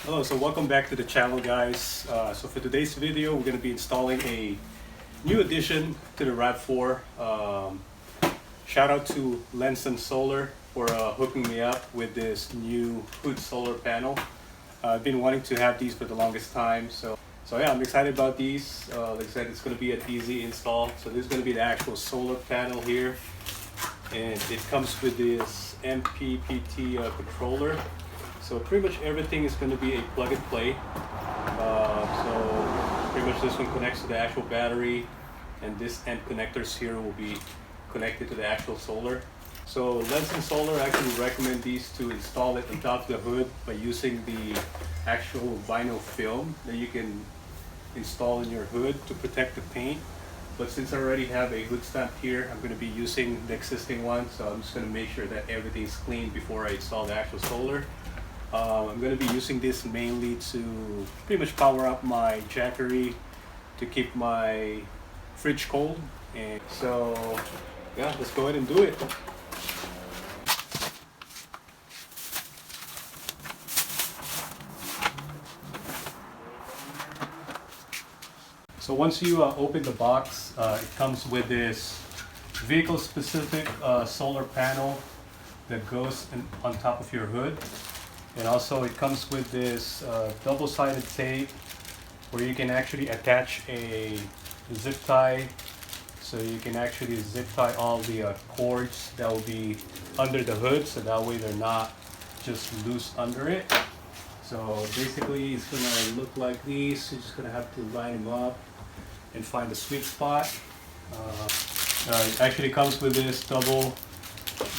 Hello, so welcome back to the channel, guys. So for today's video, we're going to be installing a new addition to the RAV4. Shout out to Lensun Solar for hooking me up with this new hood solar panel. I've been wanting to have these for the longest time, so yeah, I'm excited about these. Like I said, it's going to be an easy install. So this is going to be the actual solar panel here, and it comes with this MPPT controller. So pretty much everything is going to be a plug and play. So pretty much this one connects to the actual battery, and this end connectors here will be connected to the actual solar. So Lensun Solar actually recommend these to install it on top of the hood by using the actual vinyl film that you can install in your hood to protect the paint. But since I already have a hood stamp here, I'm going to be using the existing one, so I'm just going to make sure that everything's clean before I install the actual solar. I'm going to be using this mainly to pretty much power up my jackery to keep my fridge cold. And so yeah, let's go ahead and do it. So once you open the box, it comes with this vehicle specific solar panel that goes on top of your hood. And also it comes with this double-sided tape where you can actually attach a zip tie, so you can actually zip tie all the cords that will be under the hood, so that way they're not just loose under it. So basically it's gonna look like these. You're just gonna have to line them up and find the sweet spot. It actually comes with this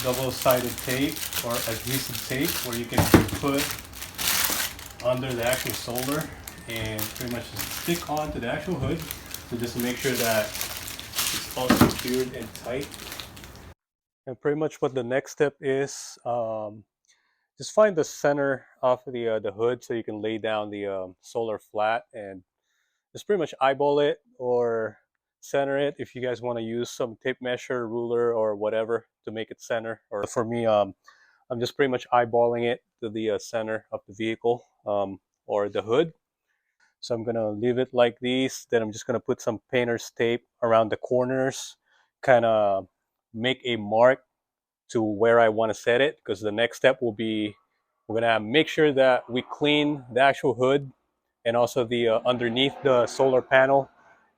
double-sided tape or adhesive tape where you can put under the actual solar and pretty much just stick onto the actual hood, so just to make sure that it's all secured and tight. And pretty much what the next step is, just find the center of the hood so you can lay down the solar flat and just pretty much eyeball it or center it if you guys want to use some tape measure, ruler, or whatever to make it center. Or for me, I'm just pretty much eyeballing it to the center of the vehicle or the hood. So I'm gonna leave it like these. Then I'm just gonna put some painter's tape around the corners, kind of make a mark to where I want to set it. Because the next step will be we're gonna make sure that we clean the actual hood and also the underneath the solar panel,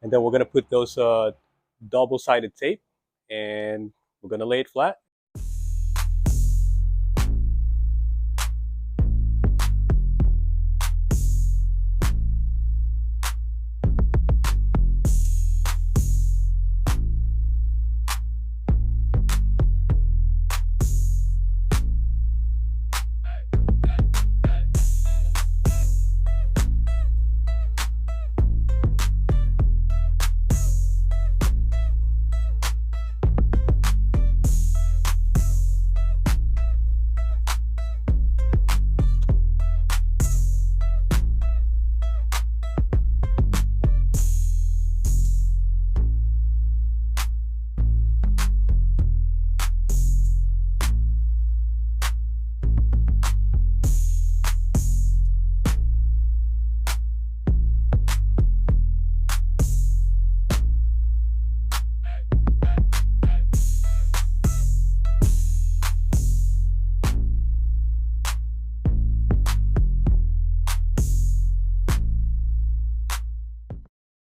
and then we're gonna put those double-sided tape, and we're gonna lay it flat.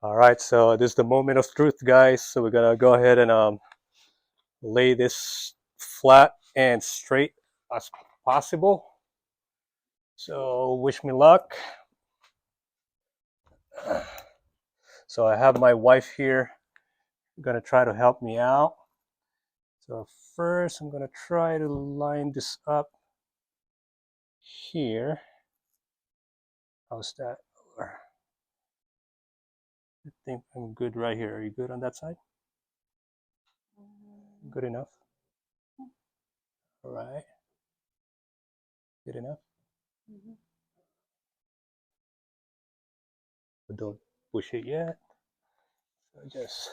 All right, so this is the moment of truth, guys. So we're gonna go ahead and lay this flat and straight as possible. So wish me luck. So I have my wife here gonna try to help me out. So first I'm gonna try to line this up here. How's that? I think I'm good right here. Are you good on that side? Good enough? All right. Good enough? But don't push it yet. So just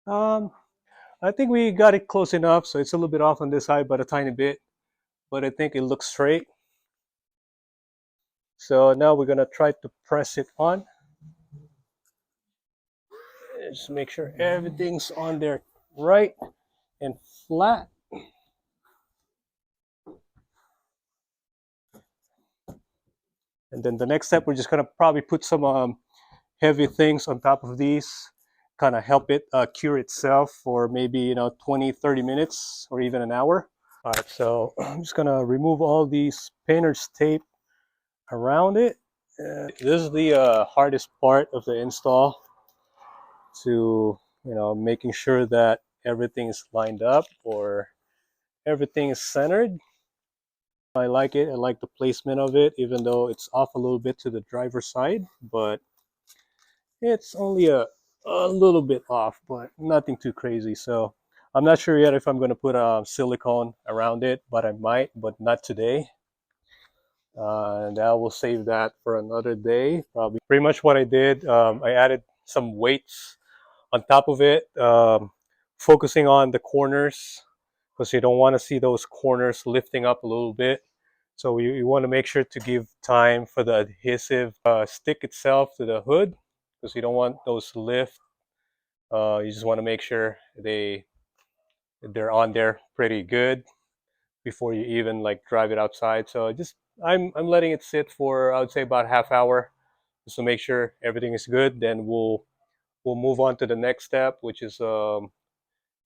um I think we got it close enough, so it's a little bit off on this side, but a tiny bit. But I think it looks straight. So now we're gonna try to press it on. Just make sure everything's on there right and flat. And then the next step, we're just gonna probably put some heavy things on top of these, kind of help it cure itself for maybe 20-30 minutes or even an hour. All right, so I'm just gonna remove all these painter's tape around it. This is the hardest part of the install, to making sure that everything is lined up or everything is centered. I like it. I like the placement of it, even though it's off a little bit to the driver's side, but it's only a little bit off, but nothing too crazy. So I'm not sure yet if I'm going to put silicone around it, but I might, but not today. And I will save that for another day. Probably pretty much what I did. I added some weights on top of it, focusing on the corners, because you don't want to see those corners lifting up a little bit. So you want to make sure to give time for the adhesive stick itself to the hood, because you don't want those to lift. You just want to make sure they're on there pretty good before you even like drive it outside. So just I'm letting it sit for, I would say, about half hour, just to make sure everything is good. Then we'll move on to the next step, which is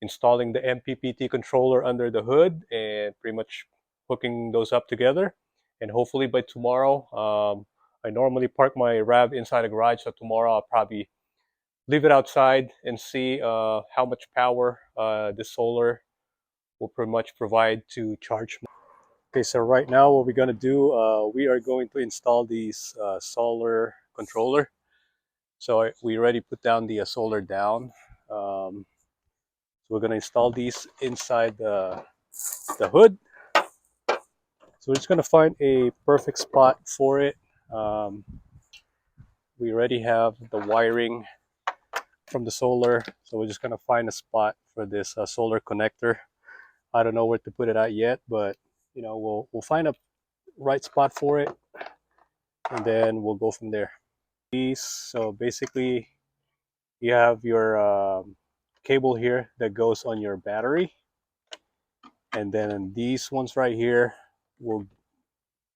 installing the MPPT controller under the hood and pretty much hooking those up together. And hopefully by tomorrow, I normally park my RAV inside a garage, so tomorrow I'll probably leave it outside and see how much power the solar will pretty much provide to charge. Okay, so right now what we're going to do, we are going to install these solar controller. So we already put down the solar down. So we're going to install these inside the hood. So we're just going to find a perfect spot for it. Um, we already have the wiring from the solar, so we're just going to find a spot for this solar connector. I don't know where to put it at yet, but we'll find a right spot for it, and then we'll go from there. So basically, you have your cable here that goes on your battery, and then these ones right here will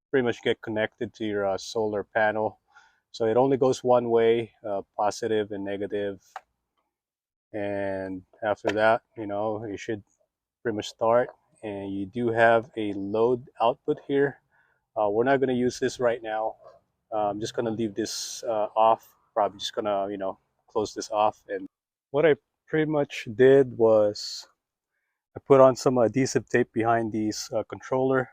pretty much get connected to your solar panel. So it only goes one way, positive and negative. And after that, you should pretty much start. And you do have a load output here. We're not going to use this right now. I'm just going to leave this off. Probably just going to, close this off. And what I pretty much did was I put on some adhesive tape behind these controller,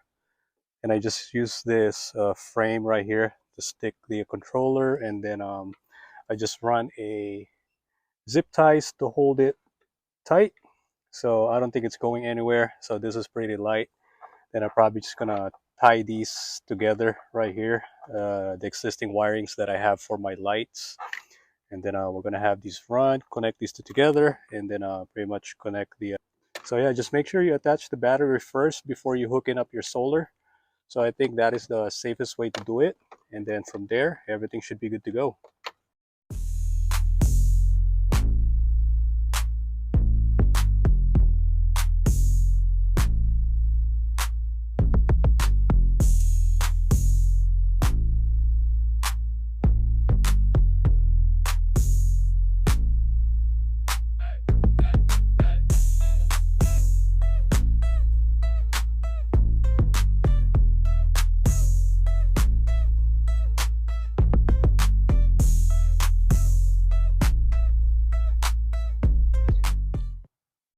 and I just use this frame right here to stick the controller, and then I just run a zip ties to hold it tight, so I don't think it's going anywhere. So this is pretty light. Then I'm probably just gonna tie these together right here, the existing wirings that I have for my lights, and then we're gonna have these run, connect these two together, and then pretty much connect the so yeah, just make sure you attach the battery first before you hook in up your solar. So I think that is the safest way to do it. And then from there, everything should be good to go.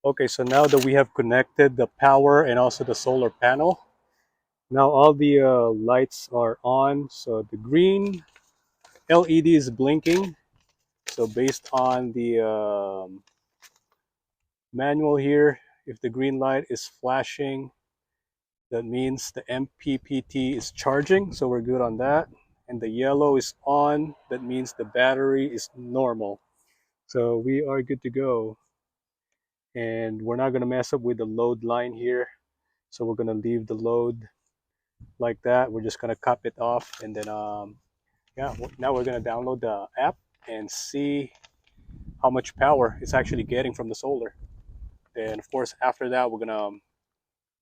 Okay, so now that we have connected the power and also the solar panel, now all the lights are on. So the green LED is blinking. So based on the manual here, if the green light is flashing, that means the MPPT is charging. So we're good on that. And the yellow is on. That means the battery is normal. So we are good to go. And we're not going to mess up with the load line here. So we're going to leave the load like that. We're just gonna cap it off, and then yeah, now we're gonna download the app and see how much power it's actually getting from the solar. Then of course after that we're gonna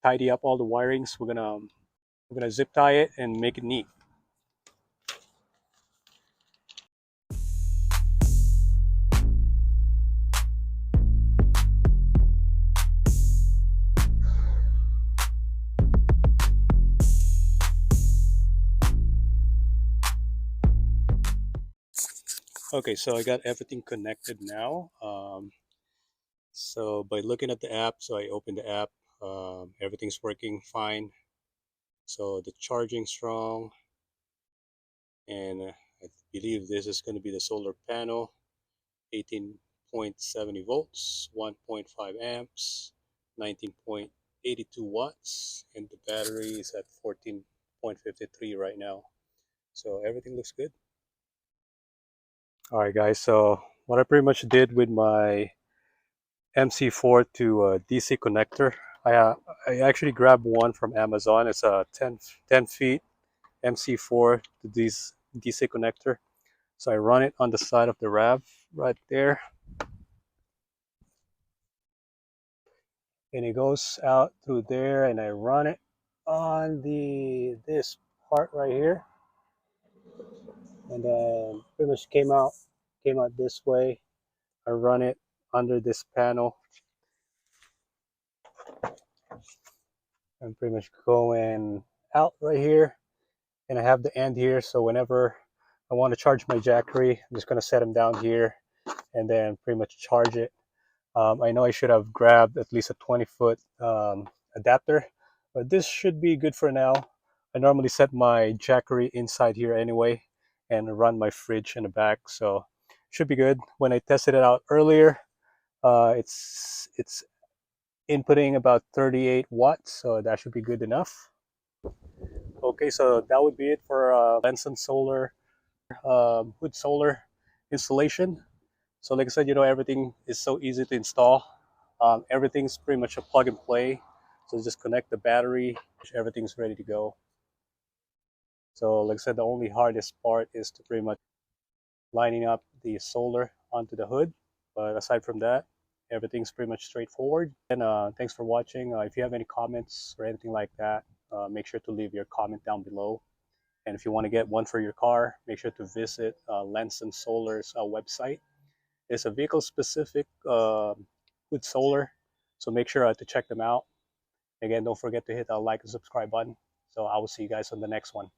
tidy up all the wirings. We're gonna zip tie it and make it neat. Okay, so I got everything connected now. So by looking at the app, so I opened the app. Everything's working fine. So the charging strong, and I believe this is going to be the solar panel. 18.70 volts, 1.5 amps, 19.82 watts, and the battery is at 14.53 right now. So everything looks good. All right, guys. So what I pretty much did with my MC4 to DC connector, I actually grabbed one from Amazon. It's a 10 feet MC4 to this DC connector. So I run it on the side of the RAV right there, and it goes out through there, and I run it on this part right here, and then pretty much came out this way. I run it under this panel. I'm pretty much going out right here, and I have the end here, so whenever I want to charge my Jackery, I'm just going to set them down here and then pretty much charge it. I know I should have grabbed at least a 20-foot adapter, but this should be good for now. I normally set my Jackery inside here anyway and run my fridge in the back, so should be good. When I tested it out earlier, it's inputting about 38 watts, so that should be good enough. Okay, so that would be it for Lensun Solar Hood solar installation. So like I said, everything is so easy to install. Everything's pretty much a plug and play. So just connect the battery, everything's ready to go. So like I said, the only hardest part is to pretty much lining up the solar onto the hood. But aside from that, everything's pretty much straightforward. And thanks for watching. If you have any comments or anything like that, make sure to leave your comment down below. And if you want to get one for your car, make sure to visit Lensun Solar's website. It's a vehicle specific with solar, so make sure to check them out. Again, don't forget to hit that like and subscribe button. So I will see you guys on the next one.